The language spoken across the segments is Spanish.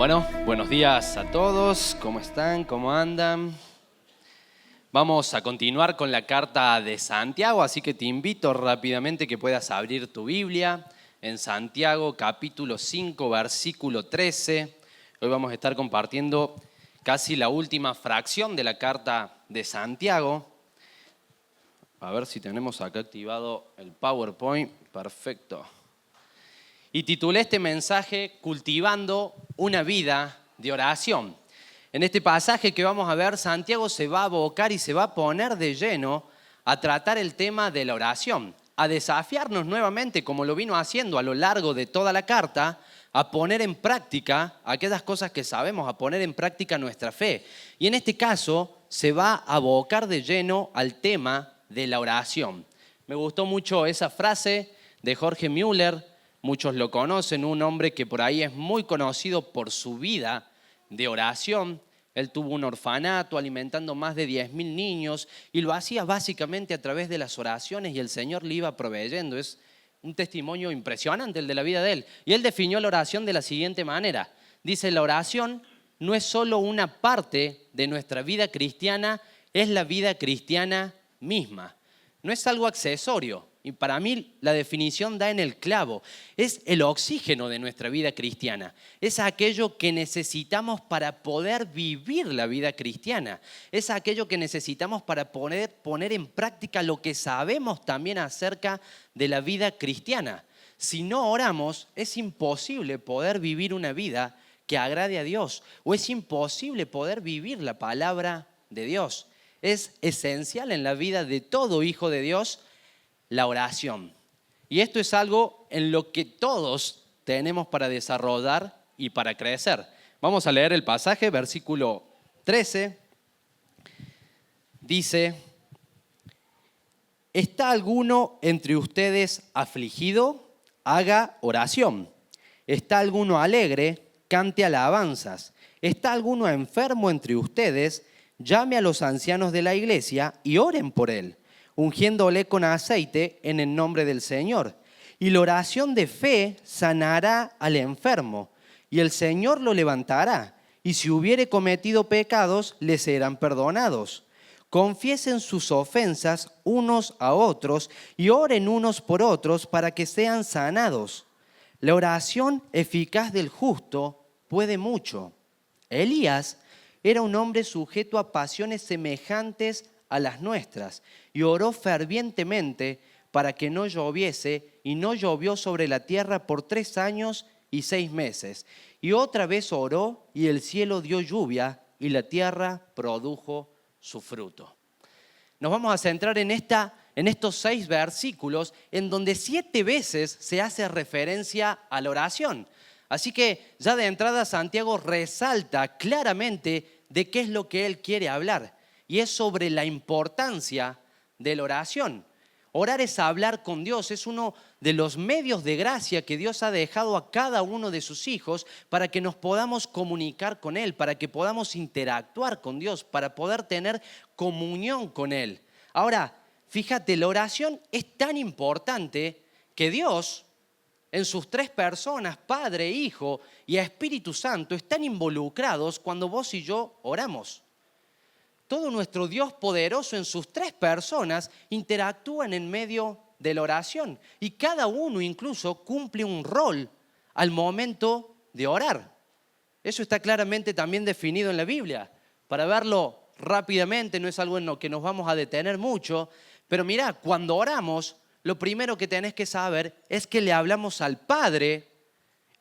Bueno, buenos días a todos. ¿Cómo están? ¿Cómo andan? Vamos a continuar con la carta de Santiago, así que te invito rápidamente que puedas abrir tu Biblia en Santiago capítulo 5, versículo 13. Hoy vamos a estar compartiendo casi la última fracción de la carta de Santiago. A ver si tenemos acá activado el PowerPoint. Perfecto. Y titulé este mensaje Cultivando una vida de oración. En este pasaje que vamos a ver, Santiago se va a abocar y se va a poner de lleno a tratar el tema de la oración, a desafiarnos nuevamente, como lo vino haciendo a lo largo de toda la carta, a poner en práctica aquellas cosas que sabemos, a poner en práctica nuestra fe. Y en este caso se va a abocar de lleno al tema de la oración. Me gustó mucho esa frase de Jorge Müller. Muchos lo conocen, un hombre que por ahí es muy conocido por su vida de oración. Él tuvo un orfanato alimentando más de 10.000 niños y lo hacía básicamente a través de las oraciones y el Señor le iba proveyendo. Es un testimonio impresionante el de la vida de él. Y él definió la oración de la siguiente manera. Dice, la oración no es solo una parte de nuestra vida cristiana, es la vida cristiana misma. No es algo accesorio. Y para mí la definición da en el clavo. Es el oxígeno de nuestra vida cristiana. Es aquello que necesitamos para poder vivir la vida cristiana. Es aquello que necesitamos para poner en práctica lo que sabemos también acerca de la vida cristiana. Si no oramos, es imposible poder vivir una vida que agrade a Dios. O es imposible poder vivir la palabra de Dios. Es esencial en la vida de todo hijo de Dios la oración. Y esto es algo en lo que todos tenemos para desarrollar y para crecer. Vamos a leer el pasaje, versículo 13. Dice, ¿está alguno entre ustedes afligido? Haga oración. ¿Está alguno alegre? Cante alabanzas. ¿Está alguno enfermo entre ustedes? Llame a los ancianos de la iglesia y oren por él, ungiéndole con aceite en el nombre del Señor. Y la oración de fe sanará al enfermo, y el Señor lo levantará. Y si hubiere cometido pecados, le serán perdonados. Confiesen sus ofensas unos a otros y oren unos por otros para que sean sanados. La oración eficaz del justo puede mucho. Elías era un hombre sujeto a pasiones semejantes a las nuestras, y oró fervientemente para que no lloviese, y no llovió sobre la tierra por 3 años y 6 meses. Y otra vez oró, y el cielo dio lluvia, y la tierra produjo su fruto. Nos vamos a centrar en estos 6 versículos, en donde 7 veces se hace referencia a la oración. Así que ya de entrada Santiago resalta claramente de qué es lo que él quiere hablar. Y es sobre la importancia de la oración. Orar es hablar con Dios, es uno de los medios de gracia que Dios ha dejado a cada uno de sus hijos para que nos podamos comunicar con Él, para que podamos interactuar con Dios, para poder tener comunión con Él. Ahora, fíjate, la oración es tan importante que Dios, en sus 3 personas, Padre, Hijo y Espíritu Santo, están involucrados cuando vos y yo oramos. Todo nuestro Dios poderoso en sus 3 personas interactúan en medio de la oración. Y cada uno incluso cumple un rol al momento de orar. Eso está claramente también definido en la Biblia. Para verlo rápidamente, no es algo en lo que nos vamos a detener mucho. Pero mirá, cuando oramos, lo primero que tenés que saber es que le hablamos al Padre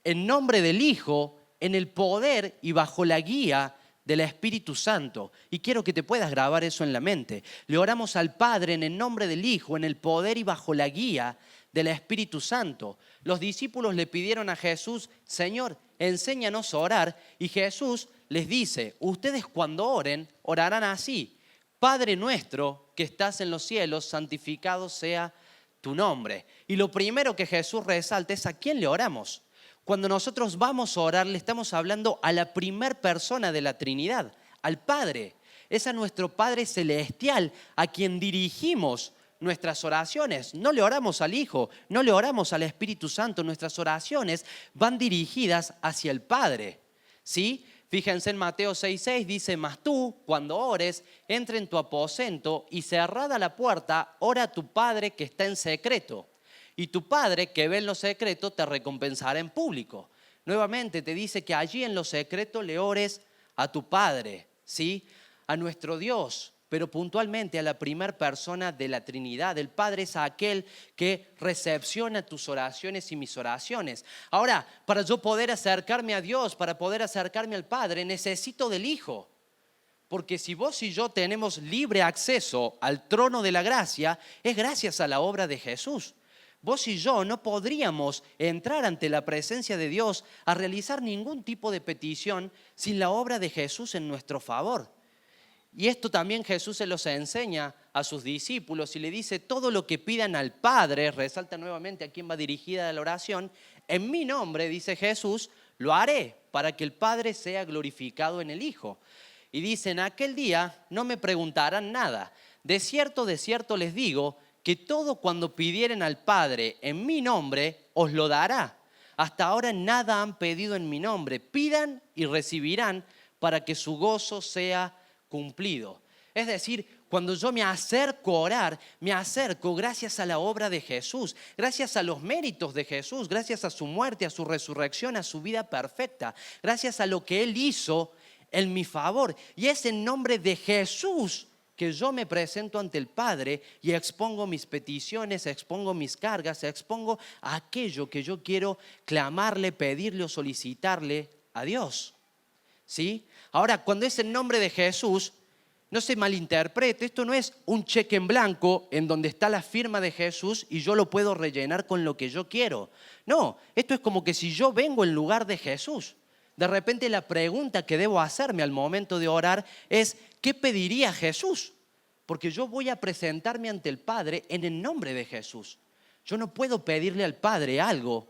en nombre del Hijo, en el poder y bajo la guía del Espíritu Santo. Y quiero que te puedas grabar eso en la mente. Le oramos al Padre en el nombre del Hijo, en el poder y bajo la guía del Espíritu Santo. Los discípulos le pidieron a Jesús, Señor, enséñanos a orar. Y Jesús les dice, ustedes cuando oren, orarán así. Padre nuestro que estás en los cielos, santificado sea tu nombre. Y lo primero que Jesús resalta es a quién le oramos. Cuando nosotros vamos a orar, le estamos hablando a la primer persona de la Trinidad, al Padre. Es a nuestro Padre Celestial a quien dirigimos nuestras oraciones. No le oramos al Hijo, no le oramos al Espíritu Santo. Nuestras oraciones van dirigidas hacia el Padre. ¿sí? Fíjense en Mateo 6:6, dice, mas tú, cuando ores, entra en tu aposento y cerrada la puerta, ora a tu Padre que está en secreto. Y tu Padre que ve en lo secreto te recompensará en público. Nuevamente te dice que allí en lo secreto le ores a tu Padre, ¿sí? A nuestro Dios, pero puntualmente a la primera persona de la Trinidad. El Padre es aquel que recepciona tus oraciones y mis oraciones. Ahora, para yo poder acercarme a Dios, para poder acercarme al Padre, necesito del Hijo. Porque si vos y yo tenemos libre acceso al trono de la gracia, es gracias a la obra de Jesús. Vos y yo no podríamos entrar ante la presencia de Dios a realizar ningún tipo de petición sin la obra de Jesús en nuestro favor. Y esto también Jesús se los enseña a sus discípulos y le dice, todo lo que pidan al Padre, resalta nuevamente a quién va dirigida la oración, en mi nombre, dice Jesús, lo haré para que el Padre sea glorificado en el Hijo. Y dice, en aquel día no me preguntarán nada. De cierto les digo que todo cuando pidieren al Padre en mi nombre, os lo dará. Hasta ahora nada han pedido en mi nombre. Pidan y recibirán para que su gozo sea cumplido. Es decir, cuando yo me acerco a orar, me acerco gracias a la obra de Jesús, gracias a los méritos de Jesús, gracias a su muerte, a su resurrección, a su vida perfecta, gracias a lo que Él hizo en mi favor. Y es en nombre de Jesús que yo me presento ante el Padre y expongo mis peticiones, expongo mis cargas, expongo aquello que yo quiero clamarle, pedirle o solicitarle a Dios. ¿Sí? Ahora, cuando es en nombre de Jesús, no se malinterprete, esto no es un cheque en blanco en donde está la firma de Jesús y yo lo puedo rellenar con lo que yo quiero. No, esto es como que si yo vengo en lugar de Jesús. De repente la pregunta que debo hacerme al momento de orar es, ¿qué pediría Jesús? Porque yo voy a presentarme ante el Padre en el nombre de Jesús. Yo no puedo pedirle al Padre algo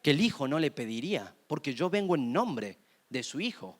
que el Hijo no le pediría, porque yo vengo en nombre de su Hijo.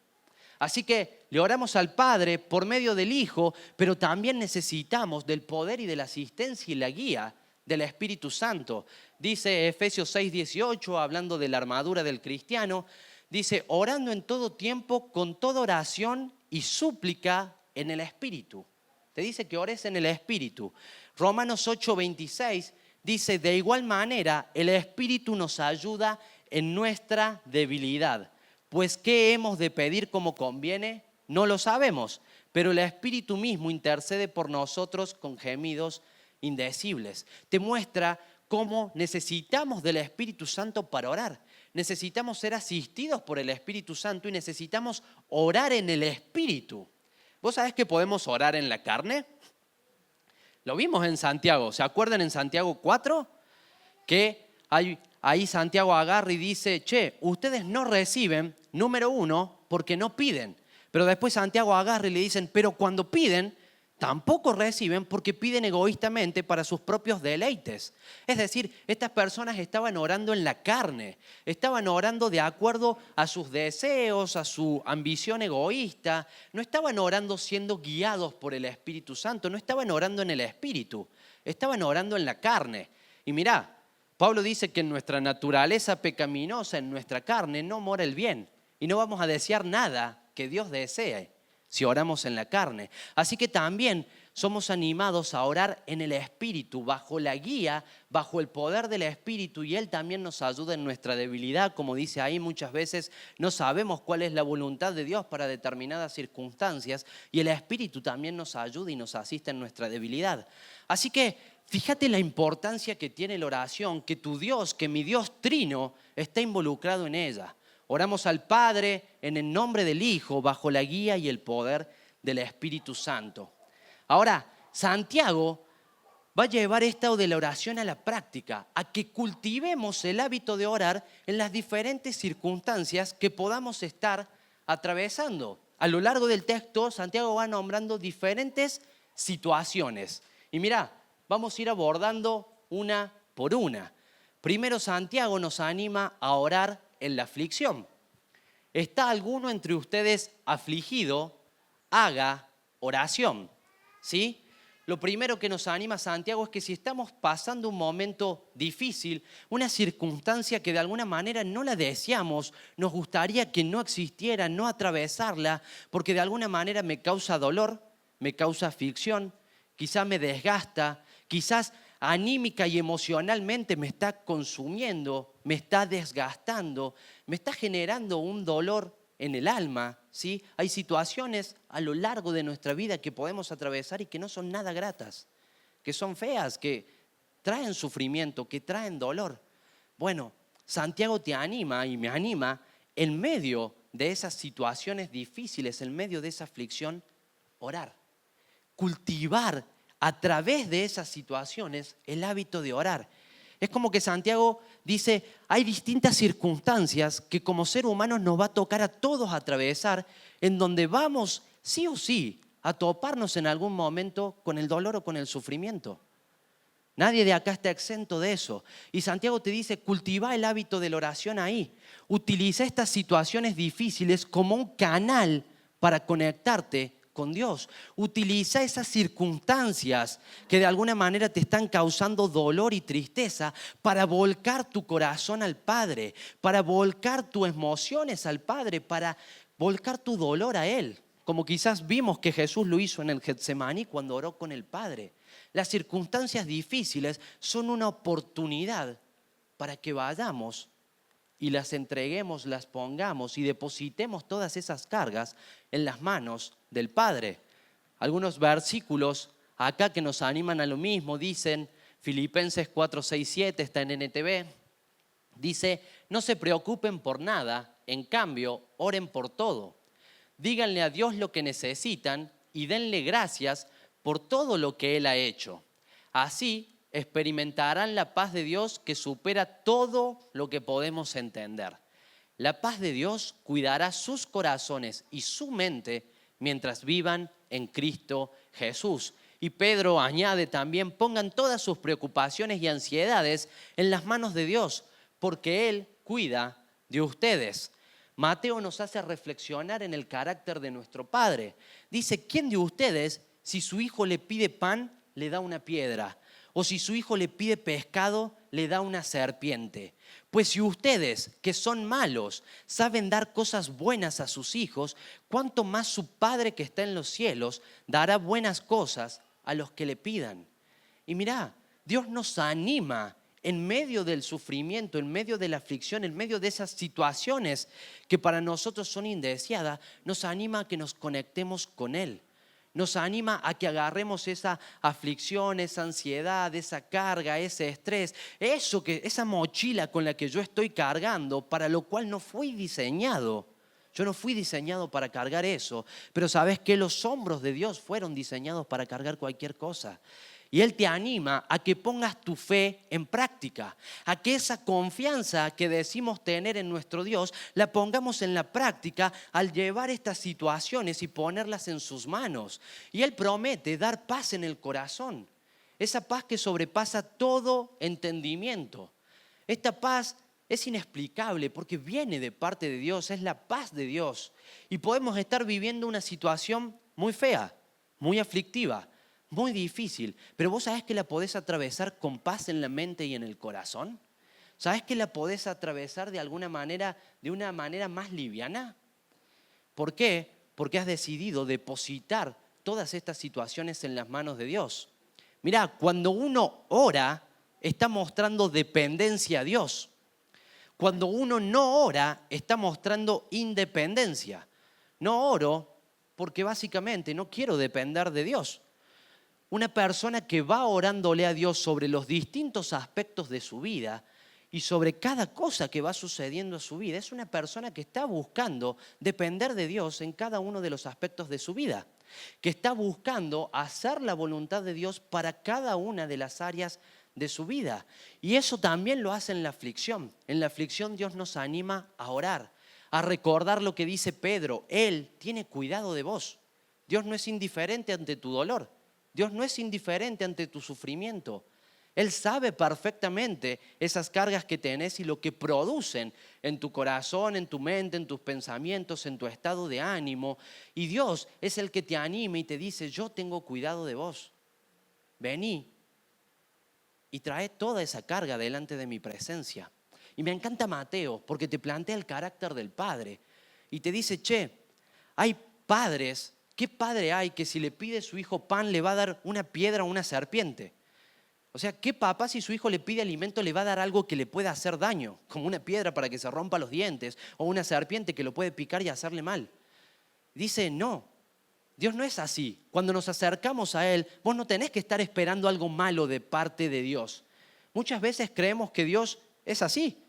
Así que le oramos al Padre por medio del Hijo, pero también necesitamos del poder y de la asistencia y la guía del Espíritu Santo. Dice Efesios 6:18, hablando de la armadura del cristiano, dice, orando en todo tiempo con toda oración y súplica en el Espíritu. Te dice que ores en el Espíritu. Romanos 8:26 dice, de igual manera el Espíritu nos ayuda en nuestra debilidad. Pues ¿qué hemos de pedir como conviene? No lo sabemos, pero el Espíritu mismo intercede por nosotros con gemidos indecibles. Te muestra cómo necesitamos del Espíritu Santo para orar. Necesitamos ser asistidos por el Espíritu Santo y necesitamos orar en el Espíritu. ¿Vos sabés que podemos orar en la carne? Lo vimos en Santiago. ¿Se acuerdan en Santiago 4? Que ahí Santiago agarra y dice, che, ustedes no reciben, número uno, porque no piden. Pero después Santiago agarra y le dicen, pero cuando piden, tampoco reciben porque piden egoístamente para sus propios deleites. Es decir, estas personas estaban orando en la carne, estaban orando de acuerdo a sus deseos, a su ambición egoísta, no estaban orando siendo guiados por el Espíritu Santo, no estaban orando en el Espíritu, estaban orando en la carne. Y mirá, Pablo dice que en nuestra naturaleza pecaminosa, en nuestra carne, no mora el bien. Y no vamos a desear nada que Dios desee si oramos en la carne. Así que también somos animados a orar en el Espíritu, bajo la guía, bajo el poder del Espíritu. Y Él también nos ayuda en nuestra debilidad. Como dice ahí, muchas veces no sabemos cuál es la voluntad de Dios para determinadas circunstancias. Y el Espíritu también nos ayuda y nos asiste en nuestra debilidad. Así que fíjate la importancia que tiene la oración, que tu Dios, que mi Dios trino está involucrado en ella. Oramos al Padre en el nombre del Hijo, bajo la guía y el poder del Espíritu Santo. Ahora, Santiago va a llevar esto de la oración a la práctica, a que cultivemos el hábito de orar en las diferentes circunstancias que podamos estar atravesando. A lo largo del texto, Santiago va nombrando diferentes situaciones. Y mirá, vamos a ir abordando una por una. Primero, Santiago nos anima a orar en la aflicción. ¿Está alguno entre ustedes afligido? Haga oración. ¿Sí? lo primero que nos anima Santiago es que si estamos pasando un momento difícil, una circunstancia que de alguna manera no la deseamos, nos gustaría que no existiera, no atravesarla, porque de alguna manera me causa dolor, me causa aflicción, quizás me desgasta, quizás anímica y emocionalmente me está consumiendo, me está desgastando, me está generando un dolor en el alma, ¿sí? Hay situaciones a lo largo de nuestra vida que podemos atravesar y que no son nada gratas, que son feas, que traen sufrimiento, que traen dolor. Bueno, Santiago te anima y me anima en medio de esas situaciones difíciles, en medio de esa aflicción, orar, cultivar a través de esas situaciones el hábito de orar. Es como que Santiago dice, hay distintas circunstancias que como ser humanos nos va a tocar a todos atravesar, en donde vamos sí o sí a toparnos en algún momento con el dolor o con el sufrimiento. Nadie de acá está exento de eso. Y Santiago te dice, cultiva el hábito de la oración ahí. Utiliza estas situaciones difíciles como un canal para conectarte con Dios. Utiliza esas circunstancias que de alguna manera te están causando dolor y tristeza para volcar tu corazón al Padre, para volcar tus emociones al Padre, para volcar tu dolor a Él. Como quizás vimos que Jesús lo hizo en el Getsemaní cuando oró con el Padre. Las circunstancias difíciles son una oportunidad para que vayamos y las entreguemos, las pongamos y depositemos todas esas cargas en las manos del Padre. Algunos versículos acá que nos animan a lo mismo dicen, Filipenses 4, 6, 7, está en NTV, dice, no se preocupen por nada, en cambio, oren por todo. Díganle a Dios lo que necesitan y denle gracias por todo lo que Él ha hecho. Así experimentarán la paz de Dios que supera todo lo que podemos entender. La paz de Dios cuidará sus corazones y su mente mientras vivan en Cristo Jesús. Y Pedro añade también, pongan todas sus preocupaciones y ansiedades en las manos de Dios, porque Él cuida de ustedes. Mateo nos hace reflexionar en el carácter de nuestro Padre. Dice, ¿quién de ustedes, si su hijo le pide pan, le da una piedra? O si su hijo le pide pescado, le da una serpiente. Pues si ustedes, que son malos, saben dar cosas buenas a sus hijos, ¿cuánto más su Padre que está en los cielos dará buenas cosas a los que le pidan? Y mirá, Dios nos anima en medio del sufrimiento, en medio de la aflicción, en medio de esas situaciones que para nosotros son indeseadas, nos anima a que nos conectemos con Él. Nos anima a que agarremos esa aflicción, esa ansiedad, esa carga, ese estrés, esa mochila con la que yo estoy cargando, para lo cual no fui diseñado. Yo no fui diseñado para cargar eso, pero sabes que los hombros de Dios fueron diseñados para cargar cualquier cosa. Y Él te anima a que pongas tu fe en práctica, a que esa confianza que decimos tener en nuestro Dios la pongamos en la práctica al llevar estas situaciones y ponerlas en sus manos. Y Él promete dar paz en el corazón, esa paz que sobrepasa todo entendimiento. Esta paz es inexplicable porque viene de parte de Dios, es la paz de Dios. Y podemos estar viviendo una situación muy fea, muy aflictiva, muy difícil, pero vos sabés que la podés atravesar con paz en la mente y en el corazón. ¿Sabés que la podés atravesar de alguna manera, de una manera más liviana? ¿Por qué? Porque has decidido depositar todas estas situaciones en las manos de Dios. Mirá, cuando uno ora, está mostrando dependencia a Dios. Cuando uno no ora, está mostrando independencia. No oro porque básicamente no quiero depender de Dios. Una persona que va orándole a Dios sobre los distintos aspectos de su vida y sobre cada cosa que va sucediendo en su vida, es una persona que está buscando depender de Dios en cada uno de los aspectos de su vida, que está buscando hacer la voluntad de Dios para cada una de las áreas de su vida. Y eso también lo hace en la aflicción. En la aflicción Dios nos anima a orar, a recordar lo que dice Pedro. Él tiene cuidado de vos. Dios no es indiferente ante tu dolor. Dios no es indiferente ante tu sufrimiento. Él sabe perfectamente esas cargas que tenés y lo que producen en tu corazón, en tu mente, en tus pensamientos, en tu estado de ánimo. Y Dios es el que te anima y te dice, yo tengo cuidado de vos. vení y trae toda esa carga delante de mi presencia. Y me encanta Mateo porque te plantea el carácter del padre y te dice, che, hay padres, ¿qué padre hay que si le pide a su hijo pan le va a dar una piedra o una serpiente? O sea, ¿qué papá si su hijo le pide alimento le va a dar algo que le pueda hacer daño? Como una piedra para que se rompa los dientes o una serpiente que lo puede picar y hacerle mal. Dice, no, Dios no es así. Cuando nos acercamos a Él, vos no tenés que estar esperando algo malo de parte de Dios. Muchas veces creemos que Dios es así,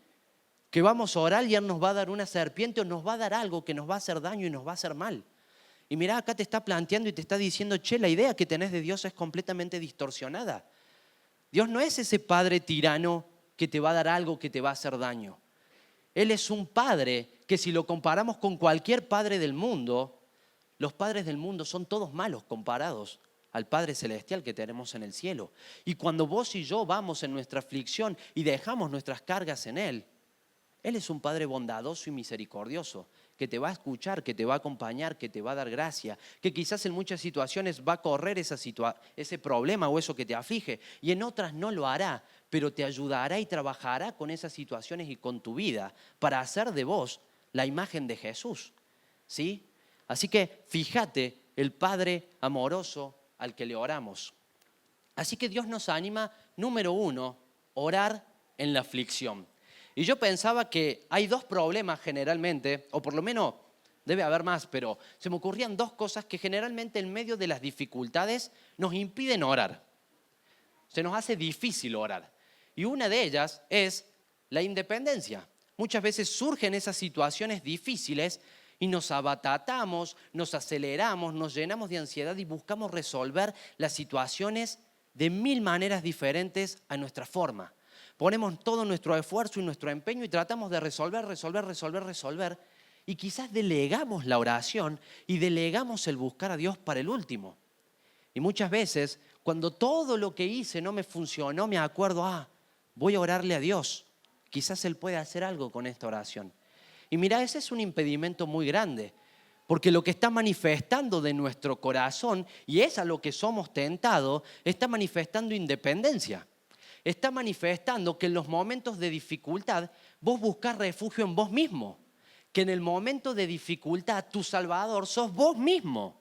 que vamos a orar y Él nos va a dar una serpiente o nos va a dar algo que nos va a hacer daño y nos va a hacer mal. Y mirá, acá te está planteando y te está diciendo, che, la idea que tenés de Dios es completamente distorsionada. Dios no es ese padre tirano que te va a dar algo que te va a hacer daño. Él es un padre que si lo comparamos con cualquier padre del mundo, los padres del mundo son todos malos comparados al Padre Celestial que tenemos en el cielo. Y cuando vos y yo vamos en nuestra aflicción y dejamos nuestras cargas en Él es un Padre bondadoso y misericordioso, que te va a escuchar, que te va a acompañar, que te va a dar gracia, que quizás en muchas situaciones va a correr ese problema o eso que te aflige, y en otras no lo hará, pero te ayudará y trabajará con esas situaciones y con tu vida para hacer de vos la imagen de Jesús, ¿sí? Así que fíjate el Padre amoroso al que le oramos. Así que Dios nos anima, número 1, orar en la aflicción. Y yo pensaba que hay dos problemas generalmente, o por lo menos debe haber más, pero se me ocurrían dos cosas que generalmente en medio de las dificultades nos impiden orar. Se nos hace difícil orar. Y una de ellas es la independencia. Muchas veces surgen esas situaciones difíciles y nos abatatamos, nos aceleramos, nos llenamos de ansiedad y buscamos resolver las situaciones de 1000 maneras diferentes a nuestra forma. Ponemos todo nuestro esfuerzo y nuestro empeño y tratamos de resolver. Y quizás delegamos la oración y delegamos el buscar a Dios para el último. Y muchas veces, cuando todo lo que hice no me funcionó, me acuerdo, voy a orarle a Dios. Quizás Él puede hacer algo con esta oración. Y mira, ese es un impedimento muy grande. Porque lo que está manifestando de nuestro corazón, y es a lo que somos tentados, está manifestando independencia. Está manifestando que en los momentos de dificultad vos buscás refugio en vos mismo. Que en el momento de dificultad tu salvador sos vos mismo.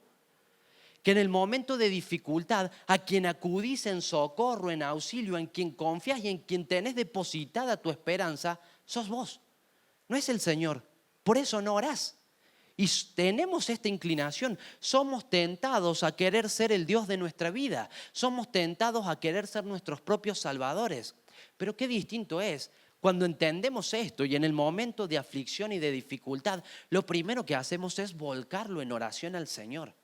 Que en el momento de dificultad a quien acudís en socorro, en auxilio, en quien confías y en quien tenés depositada tu esperanza, sos vos. No es el Señor. Por eso no orás. Y tenemos esta inclinación, somos tentados a querer ser el Dios de nuestra vida, somos tentados a querer ser nuestros propios salvadores. Pero qué distinto es cuando entendemos esto y en el momento de aflicción y de dificultad, lo primero que hacemos es volcarlo en oración al Señor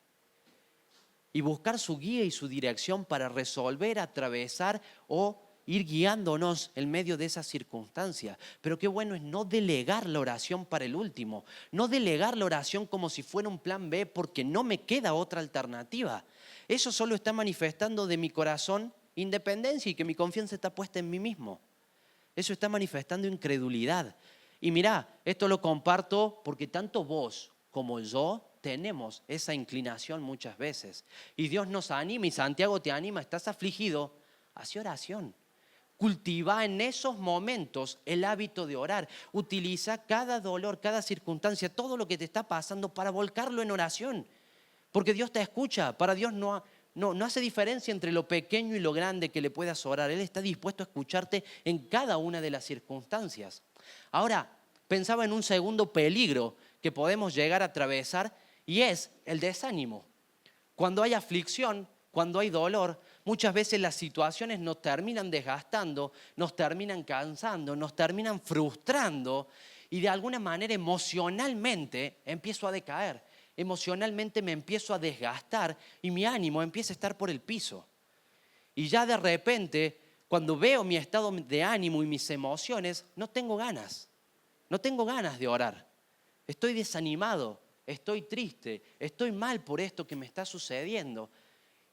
y buscar su guía y su dirección para resolver, atravesar o ir guiándonos en medio de esas circunstancias. Pero qué bueno es no delegar la oración para el último, no delegar la oración como si fuera un plan B porque no me queda otra alternativa. Eso solo está manifestando de mi corazón independencia y que mi confianza está puesta en mí mismo. Eso está manifestando incredulidad. Y mirá, esto lo comparto porque tanto vos como yo tenemos esa inclinación muchas veces. Y Dios nos anima y Santiago te anima, estás afligido, hace oración. Cultiva en esos momentos el hábito de orar. Utiliza cada dolor, cada circunstancia, todo lo que te está pasando para volcarlo en oración. Porque Dios te escucha. Para Dios no hace diferencia entre lo pequeño y lo grande que le puedas orar. Él está dispuesto a escucharte en cada una de las circunstancias. Ahora, pensaba en un segundo peligro que podemos llegar a atravesar y es el desánimo. Cuando hay aflicción, cuando hay dolor, muchas veces las situaciones nos terminan desgastando, nos terminan cansando, nos terminan frustrando y de alguna manera emocionalmente empiezo a decaer. Emocionalmente me empiezo a desgastar y mi ánimo empieza a estar por el piso. Y ya de repente, cuando veo mi estado de ánimo y mis emociones, no tengo ganas de orar. Estoy desanimado, estoy triste, estoy mal por esto que me está sucediendo.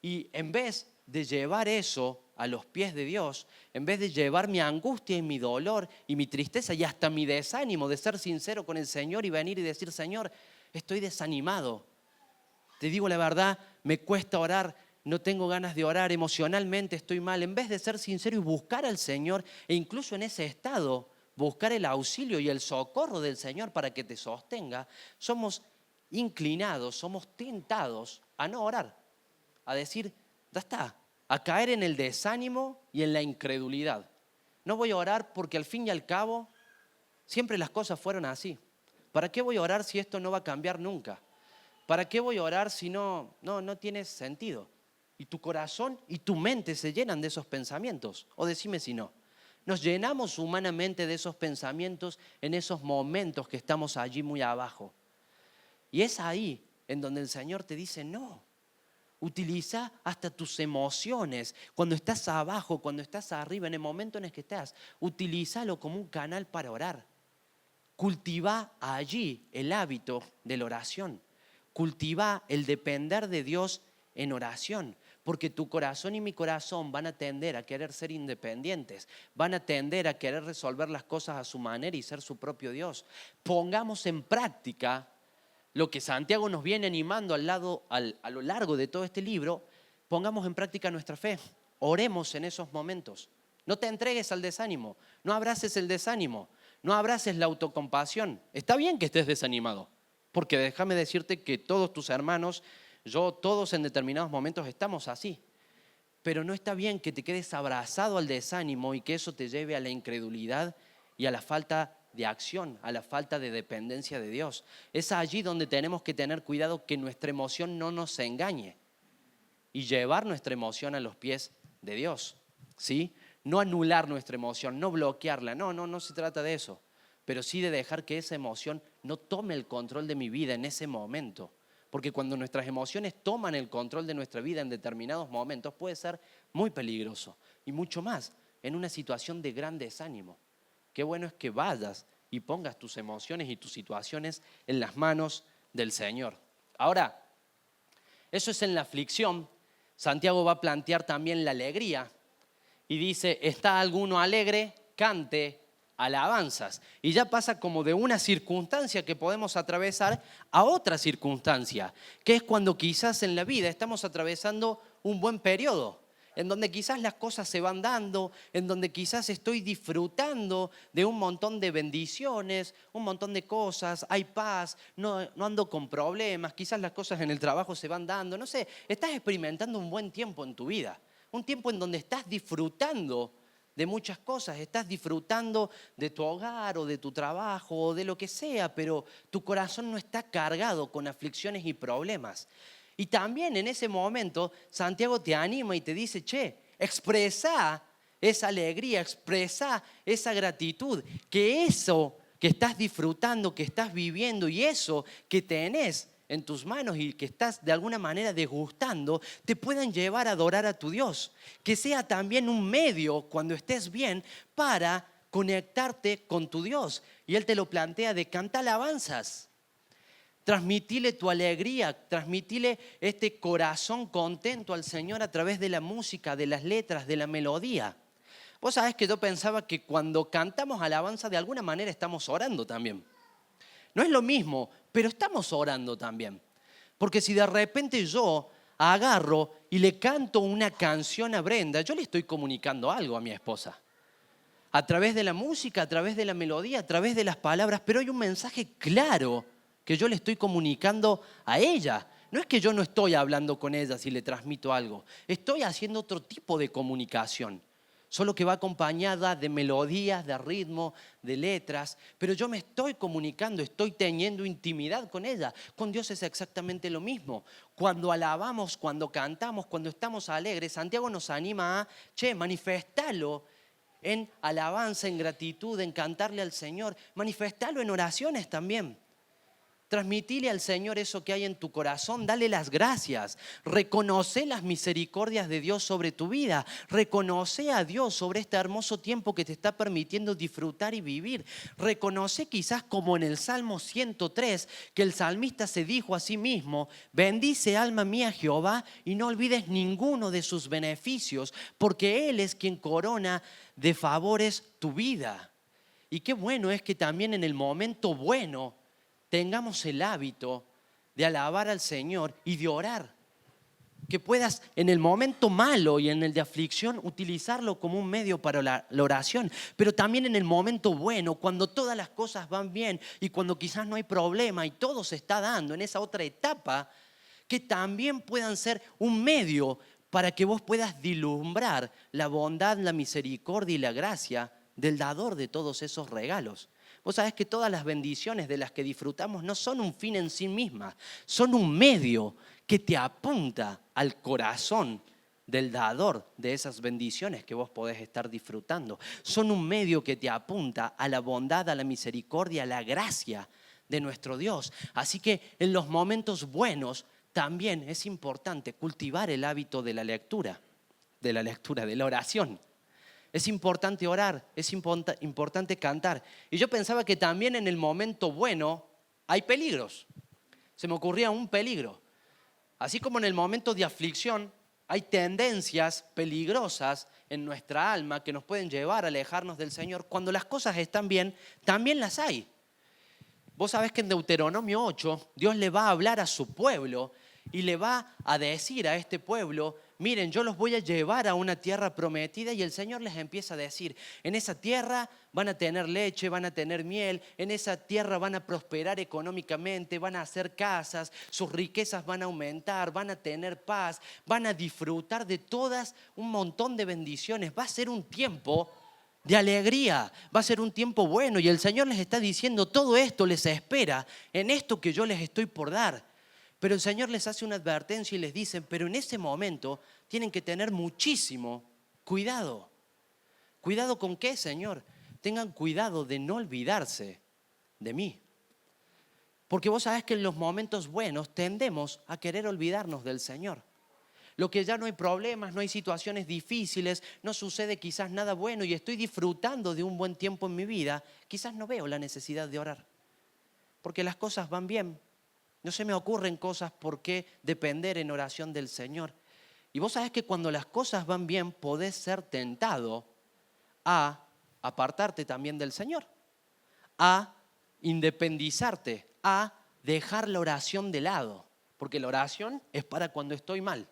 Y en vez de llevar eso a los pies de Dios, en vez de llevar mi angustia y mi dolor y mi tristeza y hasta mi desánimo de ser sincero con el Señor y venir y decir, Señor, estoy desanimado. Te digo la verdad, me cuesta orar, no tengo ganas de orar, emocionalmente estoy mal, en vez de ser sincero y buscar al Señor, e incluso en ese estado, buscar el auxilio y el socorro del Señor para que te sostenga, somos inclinados, somos tentados a no orar, a decir, ya está, a caer en el desánimo y en la incredulidad. No voy a orar porque al fin y al cabo siempre las cosas fueron así. ¿Para qué voy a orar si esto no va a cambiar nunca? ¿Para qué voy a orar si no tiene sentido? Y tu corazón y tu mente se llenan de esos pensamientos. O decime si no. Nos llenamos humanamente de esos pensamientos en esos momentos que estamos allí muy abajo. Y es ahí en donde el Señor te dice, no, utiliza hasta tus emociones. Cuando estás abajo, cuando estás arriba, en el momento en el que estás, utilízalo como un canal para orar. Cultiva allí el hábito de la oración. Cultiva el depender de Dios en oración. Porque tu corazón y mi corazón van a tender a querer ser independientes. Van a tender a querer resolver las cosas a su manera y ser su propio Dios. Pongamos en práctica lo que Santiago nos viene animando a lo largo de todo este libro. Pongamos en práctica nuestra fe. Oremos en esos momentos. No te entregues al desánimo. No abraces el desánimo. No abraces la autocompasión. Está bien que estés desanimado, porque déjame decirte que todos tus hermanos, todos en determinados momentos estamos así. Pero no está bien que te quedes abrazado al desánimo y que eso te lleve a la incredulidad y a la falta de acción, a la falta de dependencia de Dios. Es allí donde tenemos que tener cuidado que nuestra emoción no nos engañe y llevar nuestra emoción a los pies de Dios, ¿sí? No anular nuestra emoción, no bloquearla, no se trata de eso, pero sí de dejar que esa emoción no tome el control de mi vida en ese momento, porque cuando nuestras emociones toman el control de nuestra vida en determinados momentos puede ser muy peligroso y mucho más en una situación de gran desánimo. Qué bueno es que vayas y pongas tus emociones y tus situaciones en las manos del Señor. Ahora, eso es en la aflicción. Santiago va a plantear también la alegría y dice, ¿está alguno alegre? Cante alabanzas. Y ya pasa como de una circunstancia que podemos atravesar a otra circunstancia, que es cuando quizás en la vida estamos atravesando un buen periodo, en donde quizás las cosas se van dando, en donde quizás estoy disfrutando de un montón de bendiciones, un montón de cosas, hay paz, no ando con problemas, quizás las cosas en el trabajo se van dando, no sé, estás experimentando un buen tiempo en tu vida, un tiempo en donde estás disfrutando de muchas cosas, estás disfrutando de tu hogar o de tu trabajo o de lo que sea, pero tu corazón no está cargado con aflicciones y problemas. Y también en ese momento Santiago te anima y te dice, expresa esa alegría, expresa esa gratitud, que eso que estás disfrutando, que estás viviendo y eso que tenés en tus manos y que estás de alguna manera degustando, te puedan llevar a adorar a tu Dios. Que sea también un medio cuando estés bien para conectarte con tu Dios. Y Él te lo plantea de cantar alabanzas. Transmitile tu alegría, transmitile este corazón contento al Señor a través de la música, de las letras, de la melodía. Vos sabés que yo pensaba que cuando cantamos alabanza de alguna manera estamos orando también. No es lo mismo, pero estamos orando también. Porque si de repente yo agarro y le canto una canción a Brenda, yo le estoy comunicando algo a mi esposa. A través de la música, a través de la melodía, a través de las palabras, pero hay un mensaje claro que yo le estoy comunicando a ella. No es que yo no estoy hablando con ella si le transmito algo. Estoy haciendo otro tipo de comunicación. Solo que va acompañada de melodías, de ritmo, de letras. Pero yo me estoy comunicando, estoy teniendo intimidad con ella. Con Dios es exactamente lo mismo. Cuando alabamos, cuando cantamos, cuando estamos alegres, Santiago nos anima a, manifestalo en alabanza, en gratitud, en cantarle al Señor. Manifestalo en oraciones también. Transmitile al Señor eso que hay en tu corazón, dale las gracias, reconoce las misericordias de Dios sobre tu vida, reconoce a Dios sobre este hermoso tiempo que te está permitiendo disfrutar y vivir, reconoce quizás como en el Salmo 103 que el salmista se dijo a sí mismo, bendice alma mía Jehová y no olvides ninguno de sus beneficios, porque Él es quien corona de favores tu vida. Y qué bueno es que también en el momento bueno tengamos el hábito de alabar al Señor y de orar. que puedas en el momento malo y en el de aflicción utilizarlo como un medio para la oración, pero también en el momento bueno, cuando todas las cosas van bien y cuando quizás no hay problema y todo se está dando en esa otra etapa, que también puedan ser un medio para que vos puedas vislumbrar la bondad, la misericordia y la gracia del dador de todos esos regalos. Vos sabés que todas las bendiciones de las que disfrutamos no son un fin en sí mismas, son un medio que te apunta al corazón del dador de esas bendiciones que vos podés estar disfrutando. Son un medio que te apunta a la bondad, a la misericordia, a la gracia de nuestro Dios. Así que en los momentos buenos también es importante cultivar el hábito de la oración. Es importante orar, es importante cantar. Y yo pensaba que también en el momento bueno hay peligros. Se me ocurría un peligro. Así como en el momento de aflicción hay tendencias peligrosas en nuestra alma que nos pueden llevar a alejarnos del Señor, cuando las cosas están bien, también las hay. Vos sabés que en Deuteronomio 8 Dios le va a hablar a su pueblo y le va a decir a este pueblo: miren, yo los voy a llevar a una tierra prometida, y el Señor les empieza a decir: en esa tierra van a tener leche, van a tener miel, en esa tierra van a prosperar económicamente, van a hacer casas, sus riquezas van a aumentar, van a tener paz, van a disfrutar de todas un montón de bendiciones. Va a ser un tiempo de alegría, va a ser un tiempo bueno, y el Señor les está diciendo: todo esto les espera en esto que yo les estoy por dar. Pero el Señor les hace una advertencia y les dice: pero en ese momento tienen que tener muchísimo cuidado. ¿Cuidado con qué, Señor? Tengan cuidado de no olvidarse de mí. Porque vos sabés que en los momentos buenos tendemos a querer olvidarnos del Señor. Lo que ya no hay problemas, no hay situaciones difíciles, no sucede quizás nada bueno y estoy disfrutando de un buen tiempo en mi vida, quizás no veo la necesidad de orar. Porque las cosas van bien. No se me ocurren cosas por qué depender en oración del Señor. Y vos sabés que cuando las cosas van bien podés ser tentado a apartarte también del Señor, a independizarte, a dejar la oración de lado. Porque la oración es para cuando estoy mal.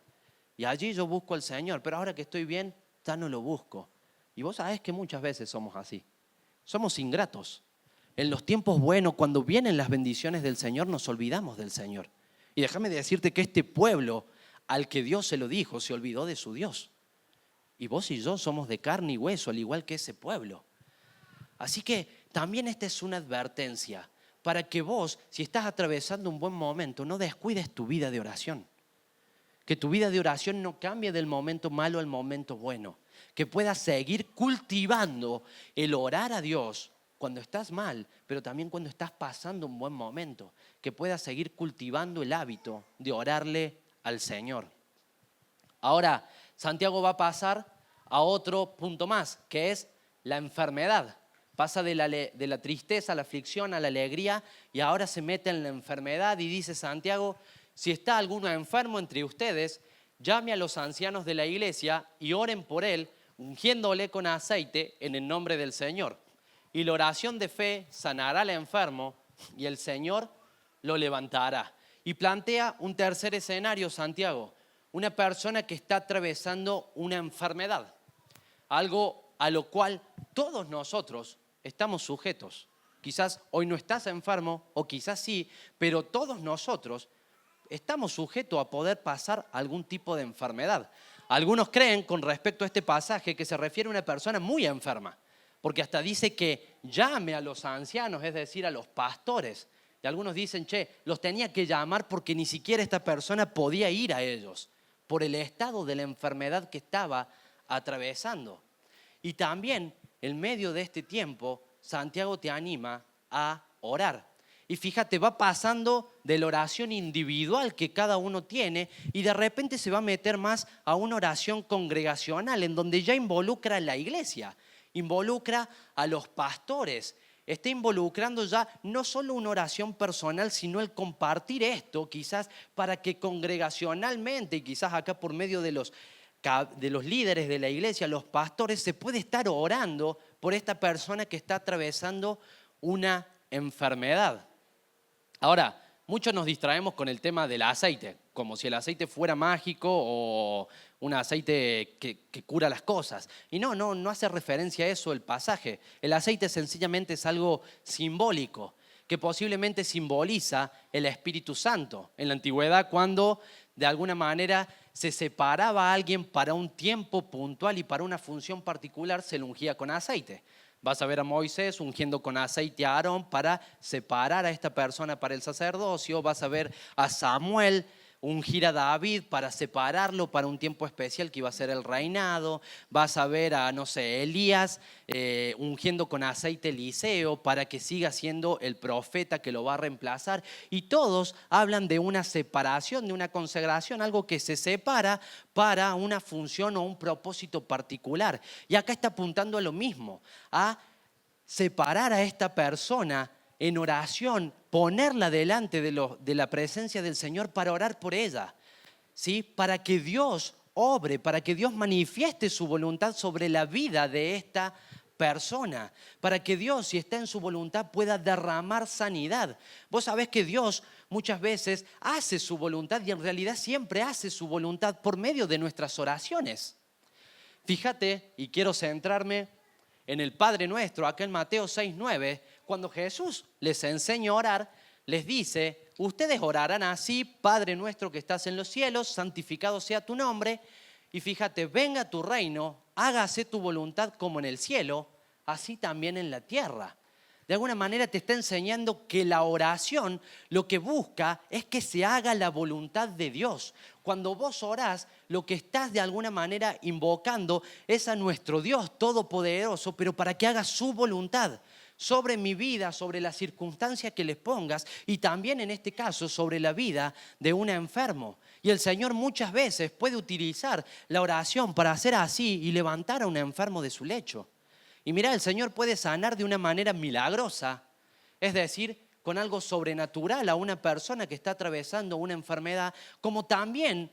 Y allí yo busco al Señor, pero ahora que estoy bien, ya no lo busco. Y vos sabés que muchas veces somos así. Somos ingratos. En los tiempos buenos, cuando vienen las bendiciones del Señor, nos olvidamos del Señor. Y déjame decirte que este pueblo, al que Dios se lo dijo, se olvidó de su Dios. Y vos y yo somos de carne y hueso, al igual que ese pueblo. Así que también esta es una advertencia para que vos, si estás atravesando un buen momento, no descuides tu vida de oración. Que tu vida de oración no cambie del momento malo al momento bueno. Que puedas seguir cultivando el orar a Dios cuando estás mal, pero también cuando estás pasando un buen momento. Que puedas seguir cultivando el hábito de orarle al Señor. Ahora, Santiago va a pasar a otro punto más, que es la enfermedad. Pasa de la tristeza, a la aflicción, a la alegría, y ahora se mete en la enfermedad y dice Santiago: si está alguno enfermo entre ustedes, llame a los ancianos de la iglesia y oren por él, ungiéndole con aceite en el nombre del Señor. Y la oración de fe sanará al enfermo y el Señor lo levantará. Y plantea un tercer escenario, Santiago: una persona que está atravesando una enfermedad, algo a lo cual todos nosotros estamos sujetos. Quizás hoy no estás enfermo, o quizás sí, pero todos nosotros estamos sujetos a poder pasar algún tipo de enfermedad. Algunos creen, con respecto a este pasaje, que se refiere a una persona muy enferma, porque hasta dice que llame a los ancianos, es decir, a los pastores. Y algunos dicen: los tenía que llamar porque ni siquiera esta persona podía ir a ellos, por el estado de la enfermedad que estaba atravesando. Y también, en medio de este tiempo, Santiago te anima a orar. Y fíjate, va pasando de la oración individual que cada uno tiene y de repente se va a meter más a una oración congregacional, en donde ya involucra a la iglesia, involucra a los pastores. Está involucrando ya no solo una oración personal, sino el compartir esto quizás para que congregacionalmente, y quizás acá por medio de los líderes de la iglesia, los pastores, se puede estar orando por esta persona que está atravesando una enfermedad. Ahora, muchos nos distraemos con el tema del aceite. como si el aceite fuera mágico o un aceite que cura las cosas. Y no hace referencia a eso el pasaje. El aceite sencillamente es algo simbólico, que posiblemente simboliza el Espíritu Santo. En la antigüedad, cuando de alguna manera se separaba a alguien para un tiempo puntual y para una función particular, se le ungía con aceite. Vas a ver a Moisés ungiendo con aceite a Aarón para separar a esta persona para el sacerdocio. Vas a ver a Samuel ungir a David para separarlo para un tiempo especial que iba a ser el reinado. Vas a ver a, no sé, Elías ungiendo con aceite a Eliseo para que siga siendo el profeta que lo va a reemplazar. Y todos hablan de una separación, de una consagración, algo que se separa para una función o un propósito particular. Y acá está apuntando a lo mismo, a separar a esta persona en oración, ponerla delante de la presencia del Señor para orar por ella, ¿sí? Para que Dios obre, para que Dios manifieste su voluntad sobre la vida de esta persona, para que Dios, si está en su voluntad, pueda derramar sanidad. Vos sabés que Dios muchas veces hace su voluntad y en realidad siempre hace su voluntad por medio de nuestras oraciones. Fíjate, y quiero centrarme en el Padre Nuestro, acá en Mateo 6:9, cuando Jesús les enseña a orar, les dice, ustedes orarán así: Padre nuestro que estás en los cielos, santificado sea tu nombre. Y fíjate, venga tu reino, hágase tu voluntad como en el cielo, así también en la tierra. De alguna manera te está enseñando que la oración lo que busca es que se haga la voluntad de Dios. Cuando vos orás, lo que estás de alguna manera invocando es a nuestro Dios todopoderoso, pero para que haga su voluntad sobre mi vida, sobre las circunstancias que les pongas y también en este caso sobre la vida de un enfermo. Y el Señor muchas veces puede utilizar la oración para hacer así y levantar a un enfermo de su lecho. Y mirá, el Señor puede sanar de una manera milagrosa, es decir, con algo sobrenatural a una persona que está atravesando una enfermedad, como también,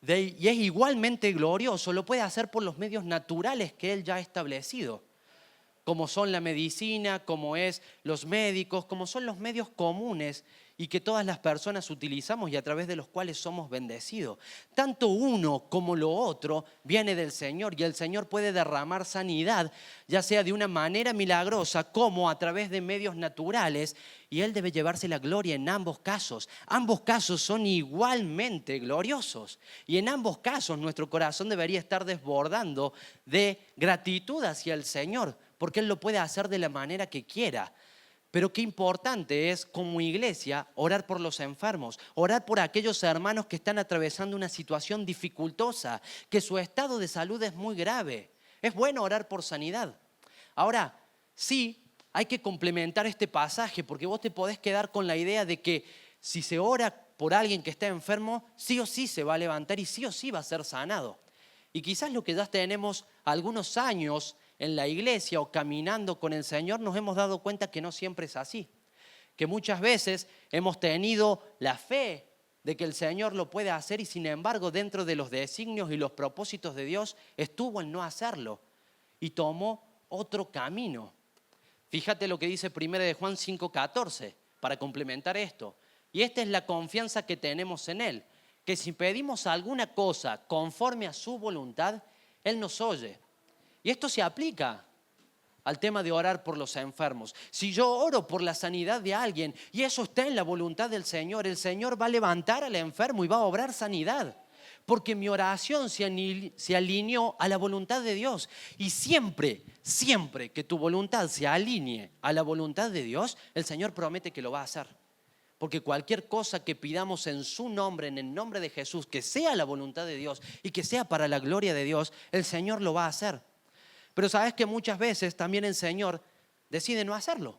y es igualmente glorioso, lo puede hacer por los medios naturales que Él ya ha establecido, como son la medicina, como es los médicos, como son los medios comunes y que todas las personas utilizamos y a través de los cuales somos bendecidos. Tanto uno como lo otro viene del Señor y el Señor puede derramar sanidad, ya sea de una manera milagrosa como a través de medios naturales, y Él debe llevarse la gloria en ambos casos. Ambos casos son igualmente gloriosos y en ambos casos nuestro corazón debería estar desbordando de gratitud hacia el Señor, porque Él lo puede hacer de la manera que quiera. Pero qué importante es como iglesia orar por los enfermos, orar por aquellos hermanos que están atravesando una situación dificultosa, que su estado de salud es muy grave. Es bueno orar por sanidad. Ahora, sí, hay que complementar este pasaje porque vos te podés quedar con la idea de que si se ora por alguien que está enfermo, sí o sí se va a levantar y sí o sí va a ser sanado. Y quizás lo que ya tenemos algunos años en la iglesia o caminando con el Señor, nos hemos dado cuenta que no siempre es así. Que muchas veces hemos tenido la fe de que el Señor lo puede hacer y sin embargo dentro de los designios y los propósitos de Dios estuvo en no hacerlo y tomó otro camino. Fíjate lo que dice 1 de Juan 5:14 para complementar esto. Y esta es la confianza que tenemos en Él, que si pedimos alguna cosa conforme a su voluntad, Él nos oye. Y esto se aplica al tema de orar por los enfermos. Si yo oro por la sanidad de alguien y eso está en la voluntad del Señor, el Señor va a levantar al enfermo y va a obrar sanidad. Porque mi oración se alineó a la voluntad de Dios. Y siempre, siempre que tu voluntad se alinee a la voluntad de Dios, el Señor promete que lo va a hacer. Porque cualquier cosa que pidamos en su nombre, en el nombre de Jesús, que sea la voluntad de Dios y que sea para la gloria de Dios, el Señor lo va a hacer. Pero sabes que muchas veces también el Señor decide no hacerlo.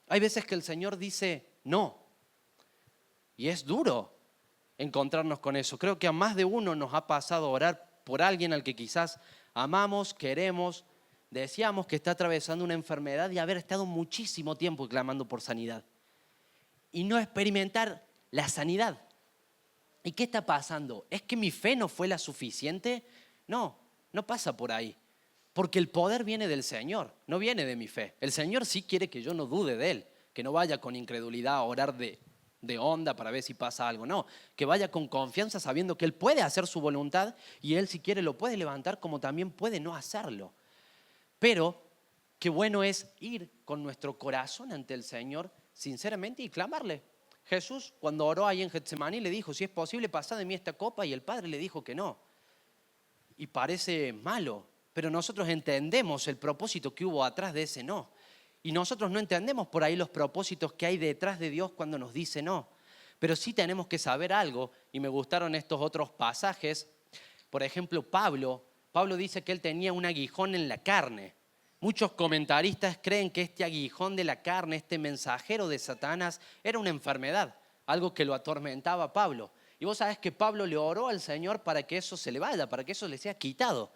Hay veces que el Señor dice no. Y es duro encontrarnos con eso. Creo que a más de uno nos ha pasado orar por alguien al que quizás amamos, queremos, deseamos, que está atravesando una enfermedad y haber estado muchísimo tiempo clamando por sanidad. Y no experimentar la sanidad. ¿Y qué está pasando? ¿Es que mi fe no fue la suficiente? No, no pasa por ahí. Porque el poder viene del Señor, no viene de mi fe. El Señor sí quiere que yo no dude de Él, que no vaya con incredulidad a orar de de onda para ver si pasa algo. No, que vaya con confianza sabiendo que Él puede hacer su voluntad y Él si quiere lo puede levantar como también puede no hacerlo. Pero qué bueno es ir con nuestro corazón ante el Señor sinceramente y clamarle. Jesús cuando oró ahí en Getsemaní le dijo, si es posible pasad de mí esta copa, y el Padre le dijo que no. Y parece malo, pero nosotros entendemos el propósito que hubo atrás de ese no. Y nosotros no entendemos por ahí los propósitos que hay detrás de Dios cuando nos dice no. Pero sí tenemos que saber algo, y me gustaron estos otros pasajes. Por ejemplo, Pablo dice que él tenía un aguijón en la carne. Muchos comentaristas creen que este aguijón de la carne, este mensajero de Satanás, era una enfermedad, algo que lo atormentaba a Pablo. Y vos sabés que Pablo le oró al Señor para que eso se le vaya, para que eso le sea quitado.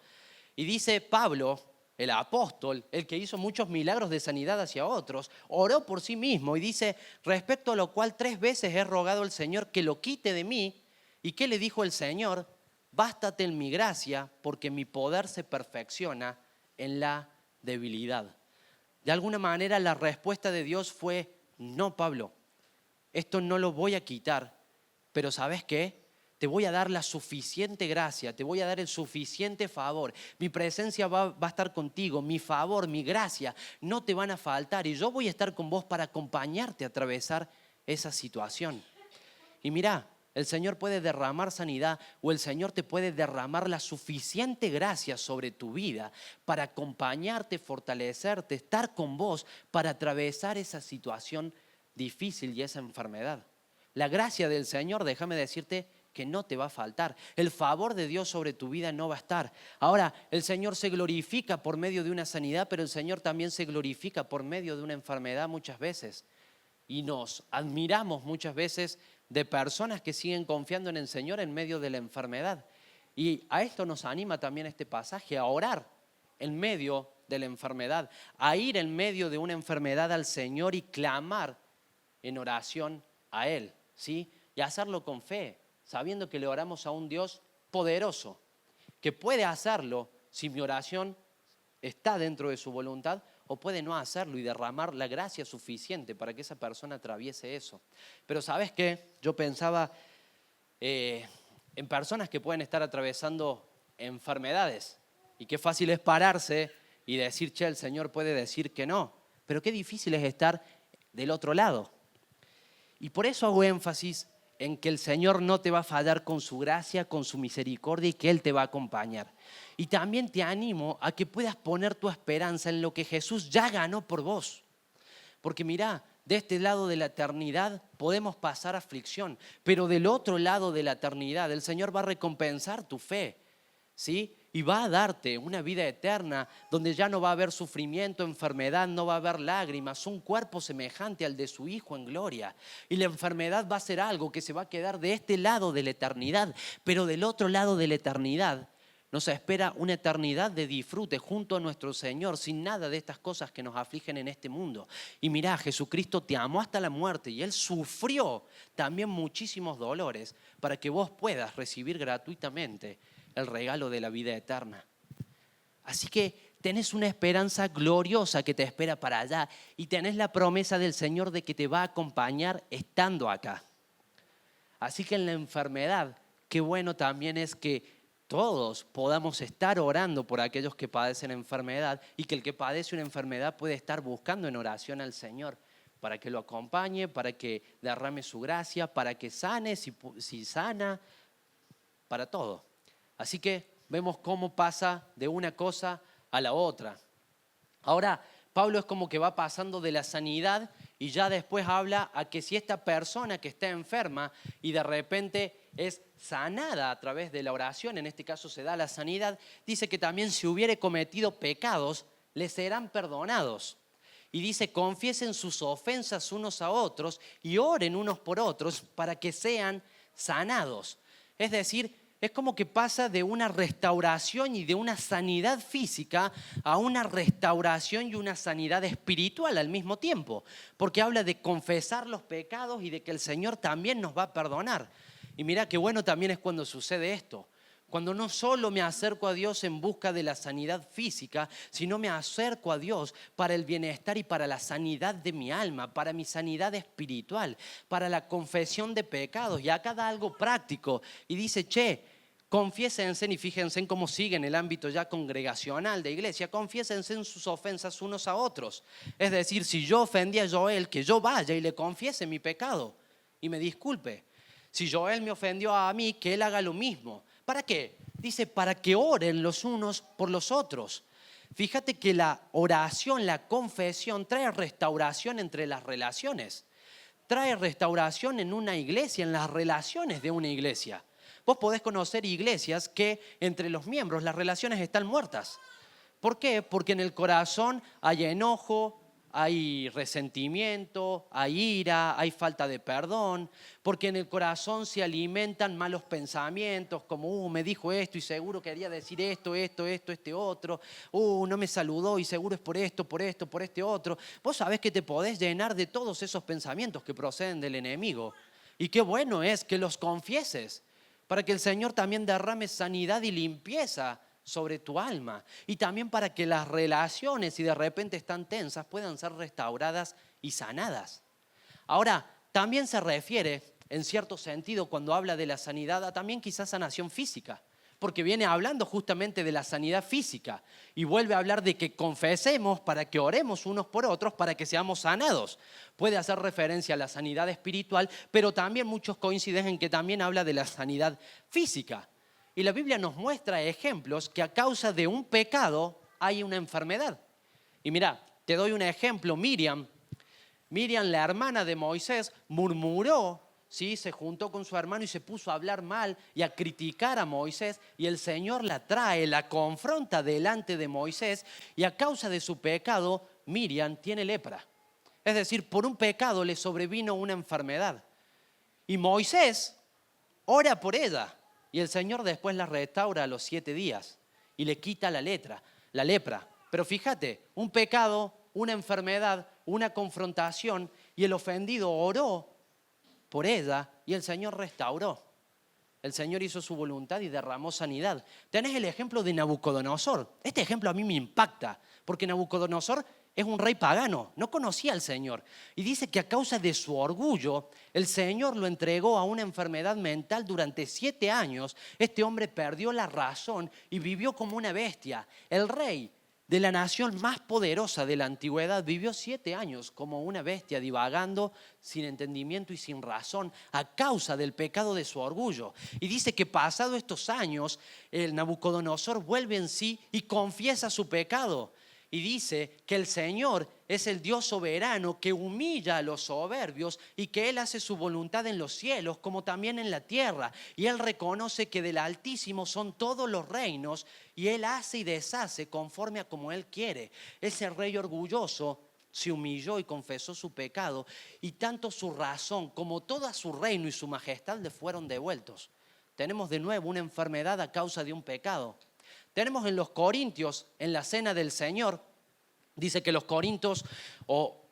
Y dice Pablo, el apóstol, el que hizo muchos milagros de sanidad hacia otros, oró por sí mismo y dice, respecto a lo cual 3 veces he rogado al Señor que lo quite de mí. ¿Y qué le dijo el Señor? Bástate en mi gracia, porque mi poder se perfecciona en la debilidad. De alguna manera la respuesta de Dios fue, no, Pablo, esto no lo voy a quitar, pero ¿sabes qué? Te voy a dar la suficiente gracia, te voy a dar el suficiente favor. Mi presencia va a estar contigo, mi favor, mi gracia no te van a faltar y yo voy a estar con vos para acompañarte a atravesar esa situación. Y mirá, el Señor puede derramar sanidad o el Señor te puede derramar la suficiente gracia sobre tu vida para acompañarte, fortalecerte, estar con vos para atravesar esa situación difícil y esa enfermedad. La gracia del Señor, déjame decirte que no te va a faltar. El favor de Dios sobre tu vida no va a estar. Ahora, el Señor se glorifica por medio de una sanidad, pero el Señor también se glorifica por medio de una enfermedad muchas veces. Y nos admiramos muchas veces de personas que siguen confiando en el Señor en medio de la enfermedad. Y a esto nos anima también este pasaje, a orar en medio de la enfermedad, a ir en medio de una enfermedad al Señor y clamar en oración a Él, ¿sí? Y hacerlo con fe, sabiendo que le oramos a un Dios poderoso, que puede hacerlo si mi oración está dentro de su voluntad, o puede no hacerlo y derramar la gracia suficiente para que esa persona atraviese eso. Pero ¿sabes qué? Yo pensaba en personas que pueden estar atravesando enfermedades y qué fácil es pararse y decir, che, el Señor puede decir que no, pero qué difícil es estar del otro lado. Y por eso hago énfasis en que el Señor no te va a fallar con su gracia, con su misericordia y que Él te va a acompañar. Y también te animo a que puedas poner tu esperanza en lo que Jesús ya ganó por vos. Porque mirá, de este lado de la eternidad podemos pasar aflicción, pero del otro lado de la eternidad el Señor va a recompensar tu fe, ¿sí? Y va a darte una vida eterna donde ya no va a haber sufrimiento, enfermedad, no va a haber lágrimas, un cuerpo semejante al de su Hijo en gloria. Y la enfermedad va a ser algo que se va a quedar de este lado de la eternidad, pero del otro lado de la eternidad nos espera una eternidad de disfrute junto a nuestro Señor, sin nada de estas cosas que nos afligen en este mundo. Y mirá, Jesucristo te amó hasta la muerte y Él sufrió también muchísimos dolores para que vos puedas recibir gratuitamente el regalo de la vida eterna. Así que tenés una esperanza gloriosa que te espera para allá y tenés la promesa del Señor de que te va a acompañar estando acá. Así que en la enfermedad, qué bueno también es que todos podamos estar orando por aquellos que padecen enfermedad y que el que padece una enfermedad puede estar buscando en oración al Señor para que lo acompañe, para que derrame su gracia, para que sane si sana, para todo. Así que vemos cómo pasa de una cosa a la otra. Ahora, Pablo es como que va pasando de la sanidad y ya después habla a que si esta persona que está enferma y de repente es sanada a través de la oración, en este caso se da la sanidad, dice que también si hubiere cometido pecados, le serán perdonados. Y dice, confiesen sus ofensas unos a otros y oren unos por otros para que sean sanados. Es decir, es como que pasa de una restauración y de una sanidad física a una restauración y una sanidad espiritual al mismo tiempo. Porque habla de confesar los pecados y de que el Señor también nos va a perdonar. Y mirá qué bueno también es cuando sucede esto. Cuando no solo me acerco a Dios en busca de la sanidad física, sino me acerco a Dios para el bienestar y para la sanidad de mi alma, para mi sanidad espiritual, para la confesión de pecados. Y acá da algo práctico y dice, confiésense, y fíjense en cómo sigue en el ámbito ya congregacional de iglesia, confiésense en sus ofensas unos a otros. Es decir, si yo ofendí a Joel, que yo vaya y le confiese mi pecado y me disculpe. Si Joel me ofendió a mí, que él haga lo mismo. ¿Para qué? Dice, para que oren los unos por los otros. Fíjate que la oración, la confesión, trae restauración entre las relaciones. Trae restauración en una iglesia, en las relaciones de una iglesia. Vos podés conocer iglesias que entre los miembros las relaciones están muertas. ¿Por qué? Porque en el corazón hay enojo, hay resentimiento, hay ira, hay falta de perdón, porque en el corazón se alimentan malos pensamientos, como, me dijo esto y seguro quería decir esto, este otro, no me saludó y seguro es por esto, por este otro. Vos sabés que te podés llenar de todos esos pensamientos que proceden del enemigo. Y qué bueno es que los confieses, para que el Señor también derrame sanidad y limpieza sobre tu alma y también para que las relaciones, si de repente están tensas, puedan ser restauradas y sanadas. Ahora, también se refiere, en cierto sentido, cuando habla de la sanidad, a también quizás sanación física, porque viene hablando justamente de la sanidad física y vuelve a hablar de que confesemos para que oremos unos por otros para que seamos sanados. Puede hacer referencia a la sanidad espiritual, pero también muchos coinciden en que también habla de la sanidad física. Y la Biblia nos muestra ejemplos que a causa de un pecado hay una enfermedad. Y mira, te doy un ejemplo. Miriam, la hermana de Moisés, murmuró, ¿sí? Se juntó con su hermano y se puso a hablar mal y a criticar a Moisés. Y el Señor la trae, la confronta delante de Moisés. Y a causa de su pecado, Miriam tiene lepra. Es decir, por un pecado le sobrevino una enfermedad. Y Moisés ora por ella. Y el Señor después la restaura a los 7 días y le quita la lepra. Pero fíjate, un pecado, una enfermedad, una confrontación y el ofendido oró por ella y el Señor restauró. El Señor hizo su voluntad y derramó sanidad. Tenés el ejemplo de Nabucodonosor. Este ejemplo a mí me impacta porque Nabucodonosor es un rey pagano, no conocía al Señor. Y dice que a causa de su orgullo, el Señor lo entregó a una enfermedad mental durante 7 años. Este hombre perdió la razón y vivió como una bestia. El rey de la nación más poderosa de la antigüedad vivió 7 años como una bestia, divagando sin entendimiento y sin razón a causa del pecado de su orgullo. Y dice que pasado estos años, el Nabucodonosor vuelve en sí y confiesa su pecado. Y dice que el Señor es el Dios soberano que humilla a los soberbios y que Él hace su voluntad en los cielos como también en la tierra. Y Él reconoce que del Altísimo son todos los reinos y Él hace y deshace conforme a como Él quiere. Ese rey orgulloso se humilló y confesó su pecado y tanto su razón como todo su reino y su majestad le fueron devueltos. Tenemos de nuevo una enfermedad a causa de un pecado. Tenemos en los Corintios, en la cena del Señor, dice que los corintios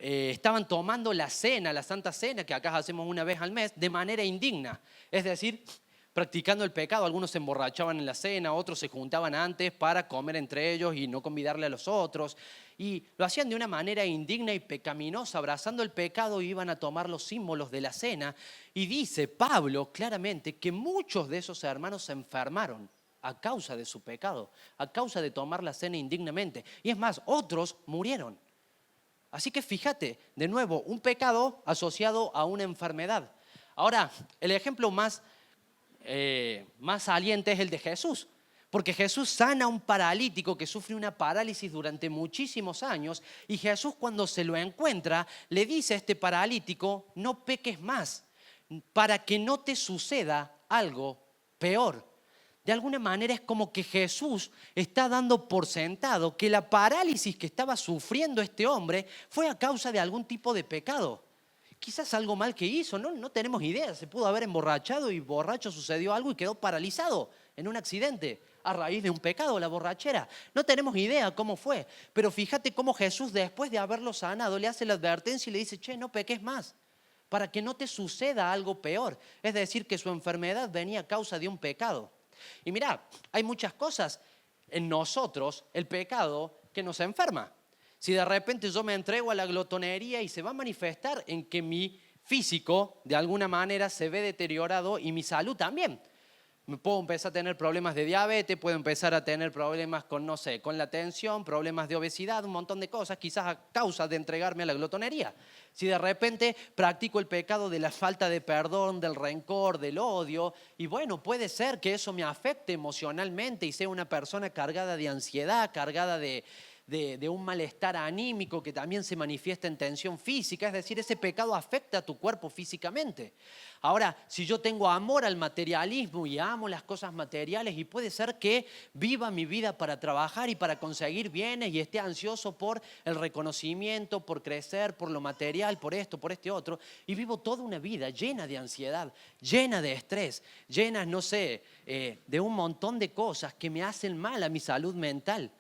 estaban tomando la cena, la Santa Cena, que acá hacemos una vez al mes, de manera indigna. Es decir, practicando el pecado. Algunos se emborrachaban en la cena, otros se juntaban antes para comer entre ellos y no convidarle a los otros. Y lo hacían de una manera indigna y pecaminosa, abrazando el pecado, y iban a tomar los símbolos de la cena. Y dice Pablo claramente que muchos de esos hermanos se enfermaron a causa de su pecado, a causa de tomar la cena indignamente. Y es más, otros murieron. Así que fíjate, de nuevo, un pecado asociado a una enfermedad. Ahora, el ejemplo más saliente es el de Jesús. Porque Jesús sana a un paralítico que sufre una parálisis durante muchísimos años. Y Jesús, cuando se lo encuentra, le dice a este paralítico: no peques más, para que no te suceda algo peor. De alguna manera es como que Jesús está dando por sentado que la parálisis que estaba sufriendo este hombre fue a causa de algún tipo de pecado. Quizás algo mal que hizo, no tenemos idea. Se pudo haber emborrachado y borracho sucedió algo y quedó paralizado en un accidente a raíz de un pecado, la borrachera. No tenemos idea cómo fue. Pero fíjate cómo Jesús, después de haberlo sanado, le hace la advertencia y le dice: no peques más, para que no te suceda algo peor. Es decir, que su enfermedad venía a causa de un pecado. Y mirá, hay muchas cosas en nosotros, el pecado, que nos enferma. Si de repente yo me entrego a la glotonería y se va a manifestar en que mi físico de alguna manera se ve deteriorado y mi salud también. Puedo empezar a tener problemas de diabetes, puedo empezar a tener problemas con, no sé, con la tensión, problemas de obesidad, un montón de cosas, quizás a causa de entregarme a la glotonería. Si de repente practico el pecado de la falta de perdón, del rencor, del odio, y bueno, puede ser que eso me afecte emocionalmente y sea una persona cargada de ansiedad, cargada de un malestar anímico que también se manifiesta en tensión física, es decir, ese pecado afecta a tu cuerpo físicamente. Ahora, si yo tengo amor al materialismo y amo las cosas materiales, y puede ser que viva mi vida para trabajar y para conseguir bienes y esté ansioso por el reconocimiento, por crecer, por lo material, por esto, por este otro, y vivo toda una vida llena de ansiedad, llena de estrés, llena, no sé, de un montón de cosas que me hacen mal a mi salud mental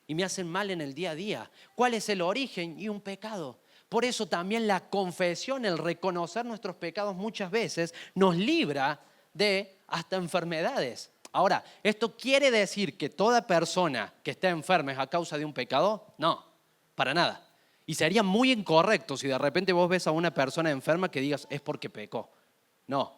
y me hacen mal en el día a día. ¿Cuál es el origen? Y un pecado. Por eso también la confesión, el reconocer nuestros pecados muchas veces nos libra de hasta enfermedades. Ahora, ¿esto quiere decir que toda persona que está enferma es a causa de un pecado? No, para nada. Y sería muy incorrecto si de repente vos ves a una persona enferma que digas es porque pecó. No,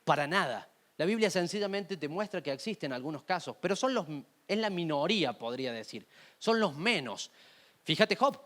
para nada. La Biblia sencillamente te muestra que existen algunos casos, pero es la minoría, podría decir. Son los menos. Fíjate Job.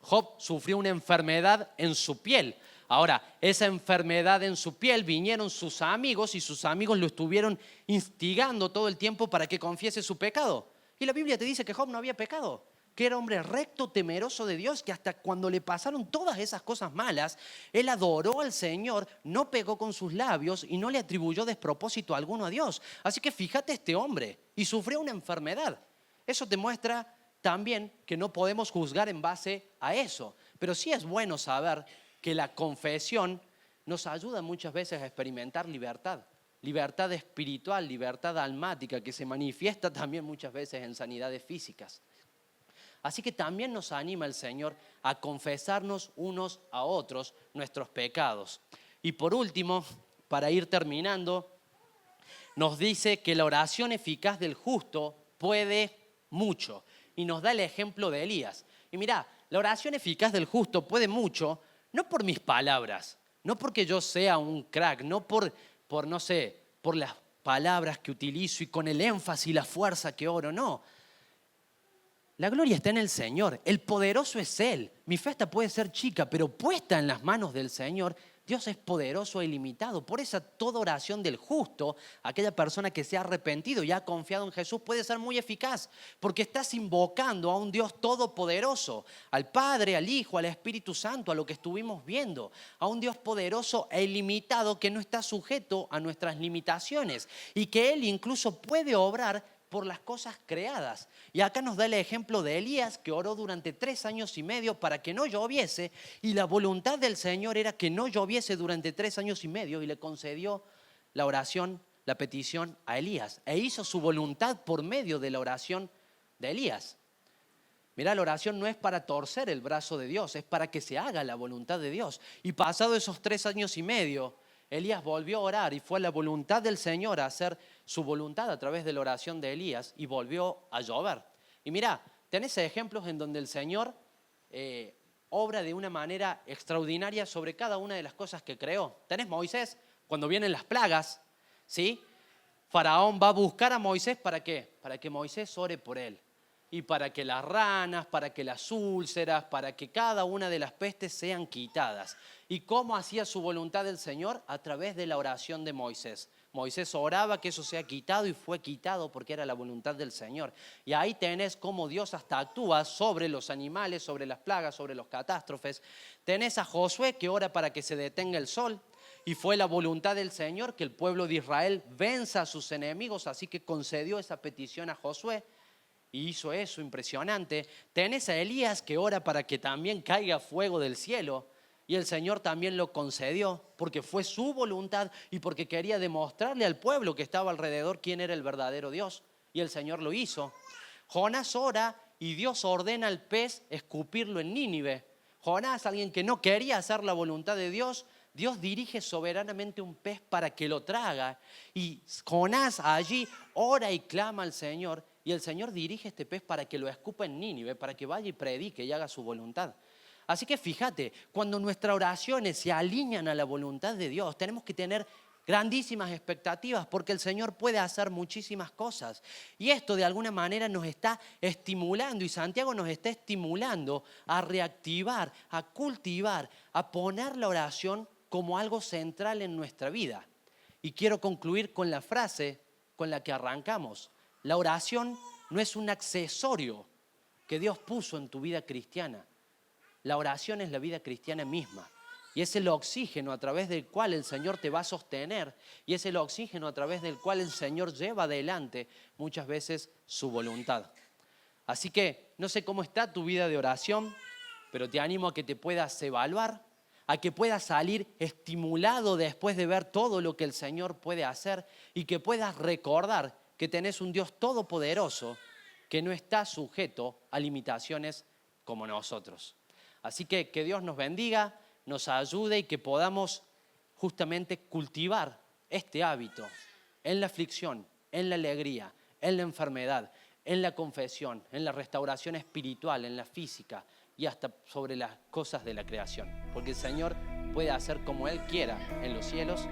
Job sufrió una enfermedad en su piel. Ahora, esa enfermedad en su piel, vinieron sus amigos y sus amigos lo estuvieron instigando todo el tiempo para que confiese su pecado. Y la Biblia te dice que Job no había pecado, que era hombre recto, temeroso de Dios, que hasta cuando le pasaron todas esas cosas malas, él adoró al Señor, no pegó con sus labios y no le atribuyó despropósito alguno a Dios. Así que fíjate este hombre, y sufrió una enfermedad. Eso te muestra también que no podemos juzgar en base a eso, pero sí es bueno saber que la confesión nos ayuda muchas veces a experimentar libertad, libertad espiritual, libertad almática, que se manifiesta también muchas veces en sanidades físicas. Así que también nos anima el Señor a confesarnos unos a otros nuestros pecados. Y por último, para ir terminando, nos dice que la oración eficaz del justo puede mucho. Y nos da el ejemplo de Elías. Y mirá, la oración eficaz del justo puede mucho, no por mis palabras, no porque yo sea un crack, no por no sé, por las palabras que utilizo y con el énfasis y la fuerza que oro, no. La gloria está en el Señor, el poderoso es Él. Mi fe hasta puede ser chica, pero puesta en las manos del Señor, Dios es poderoso e ilimitado. Por eso toda oración del justo, aquella persona que se ha arrepentido y ha confiado en Jesús, puede ser muy eficaz, porque estás invocando a un Dios todopoderoso, al Padre, al Hijo, al Espíritu Santo, a lo que estuvimos viendo, a un Dios poderoso e ilimitado que no está sujeto a nuestras limitaciones y que Él incluso puede obrar por las cosas creadas. Y acá nos da el ejemplo de Elías, que oró durante 3 años y medio para que no lloviese, y la voluntad del Señor era que no lloviese durante 3 años y medio, y le concedió la oración, la petición a Elías, e hizo su voluntad por medio de la oración de Elías. Mirá, la oración no es para torcer el brazo de Dios, es para que se haga la voluntad de Dios. Y pasado esos 3 años y medio, Elías volvió a orar y fue la voluntad del Señor a hacer su voluntad a través de la oración de Elías y volvió a llover. Y mirá, tenés ejemplos en donde el Señor obra de una manera extraordinaria sobre cada una de las cosas que creó. Tenés Moisés, cuando vienen las plagas, ¿sí? Faraón va a buscar a Moisés, ¿para qué? Para que Moisés ore por él. Y para que las ranas, para que las úlceras, para que cada una de las pestes sean quitadas. ¿Y cómo hacía su voluntad el Señor? A través de la oración de Moisés. Moisés oraba que eso sea quitado y fue quitado porque era la voluntad del Señor. Y ahí tenés cómo Dios hasta actúa sobre los animales, sobre las plagas, sobre los catástrofes. Tenés a Josué que ora para que se detenga el sol. Y fue la voluntad del Señor que el pueblo de Israel venza a sus enemigos, así que concedió esa petición a Josué. Y hizo eso, impresionante. Tenés a Elías que ora para que también caiga fuego del cielo. Y el Señor también lo concedió porque fue su voluntad y porque quería demostrarle al pueblo que estaba alrededor quién era el verdadero Dios. Y el Señor lo hizo. Jonás ora y Dios ordena al pez escupirlo en Nínive. Jonás, alguien que no quería hacer la voluntad de Dios, Dios dirige soberanamente un pez para que lo traga. Y Jonás allí ora y clama al Señor. Y el Señor dirige este pez para que lo escupa en Nínive, para que vaya y predique y haga su voluntad. Así que fíjate, cuando nuestras oraciones se alinean a la voluntad de Dios, tenemos que tener grandísimas expectativas porque el Señor puede hacer muchísimas cosas. Y esto de alguna manera nos está estimulando y Santiago nos está estimulando a reactivar, a cultivar, a poner la oración como algo central en nuestra vida. Y quiero concluir con la frase con la que arrancamos. La oración no es un accesorio que Dios puso en tu vida cristiana. La oración es la vida cristiana misma. Y es el oxígeno a través del cual el Señor te va a sostener. Y es el oxígeno a través del cual el Señor lleva adelante muchas veces su voluntad. Así que no sé cómo está tu vida de oración, pero te animo a que te puedas evaluar, a que puedas salir estimulado después de ver todo lo que el Señor puede hacer y que puedas recordar que tenés un Dios todopoderoso que no está sujeto a limitaciones como nosotros. Así que Dios nos bendiga, nos ayude y que podamos justamente cultivar este hábito en la aflicción, en la alegría, en la enfermedad, en la confesión, en la restauración espiritual, en la física y hasta sobre las cosas de la creación. Porque el Señor puede hacer como Él quiera en los cielos